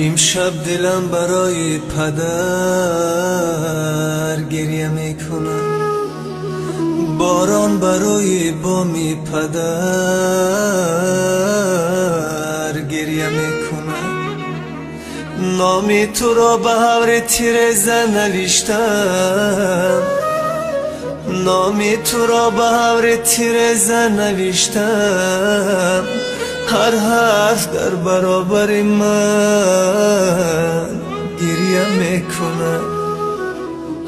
امشب دلم برای پدر گریه میکنه، باران برای بامی پدر گریه میکنه. نامی تو را به حور تیرزه نوشتم، نامی تو را به حور تیرزه نوشتم. هر حرف در برابر من گریه میکنه،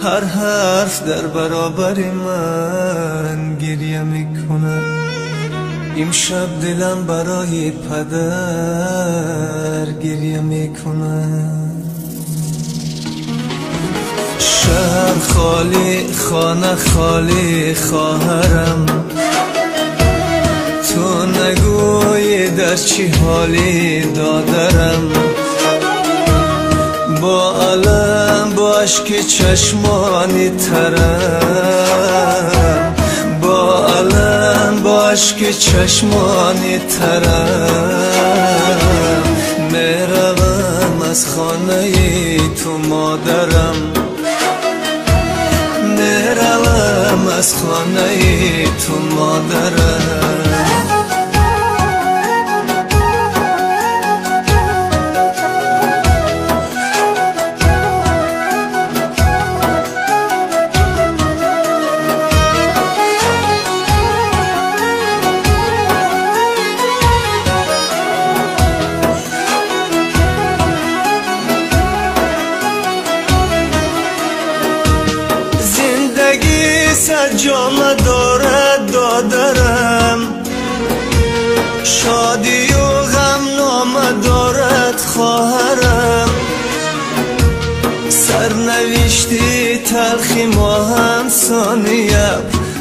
هر حرف در برابر من گریه میکنه. امشب دلم برای پدر گریه میکنه. شهر خالی، خانه خالی، خواهرم تو نگوی در چی حالی دادرم. با علم با عشق چشمانی ترم، با علم با عشق چشمانی ترم. میروم از خانه تو مادرم، میروم از خانه تو مادرم. سجام دارد دادرم، شادی و غم نام دارد خواهرم. سرنوشتی تلخی ما هم ثانیه،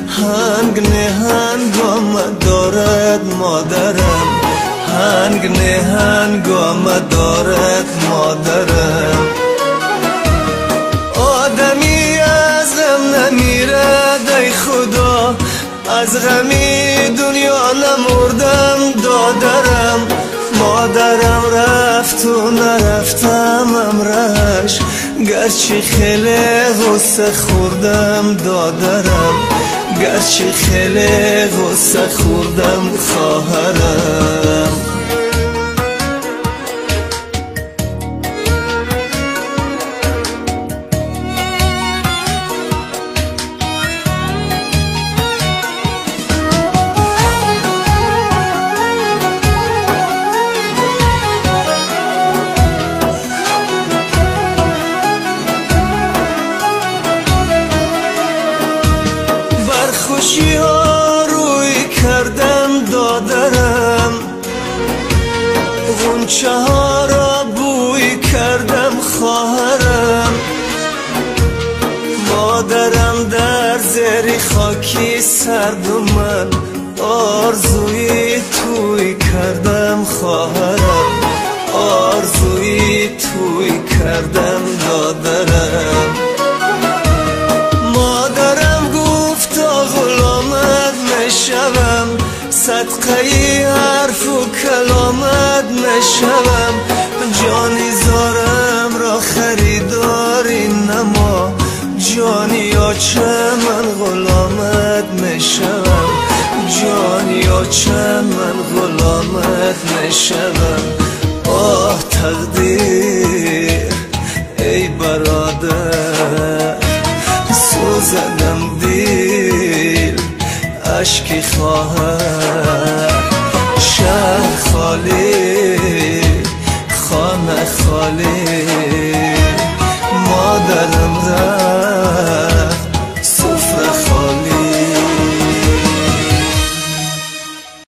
هنگ نه هنگام دارد مادرم، هنگ نه هنگام دارد مادرم. آدمی از غم نمیرد ای خدا، از غمی دنیا نمردم دادرم. مادرم رفت و نرفتم امرش، گرچه خیلی غصه خوردم دادرم، گرچه خیلی غصه خوردم خواهرم. خوشی ها روی کردم دادرم، غنچه ها را بوی کردم خواهرم. مادرم در زیر خاکی سرد و من آرزوی توی کردم خواهرم، آرزوی توی کردم دادرم. صدقه حرف و کلامت نشوم، جانی زارم را خریداری نما. جانی آچه من غلامت نشوم، جانی آچه من غلامت نشوم. آه تقدیر ای برادر، سوزدم دل اشکی خواهر.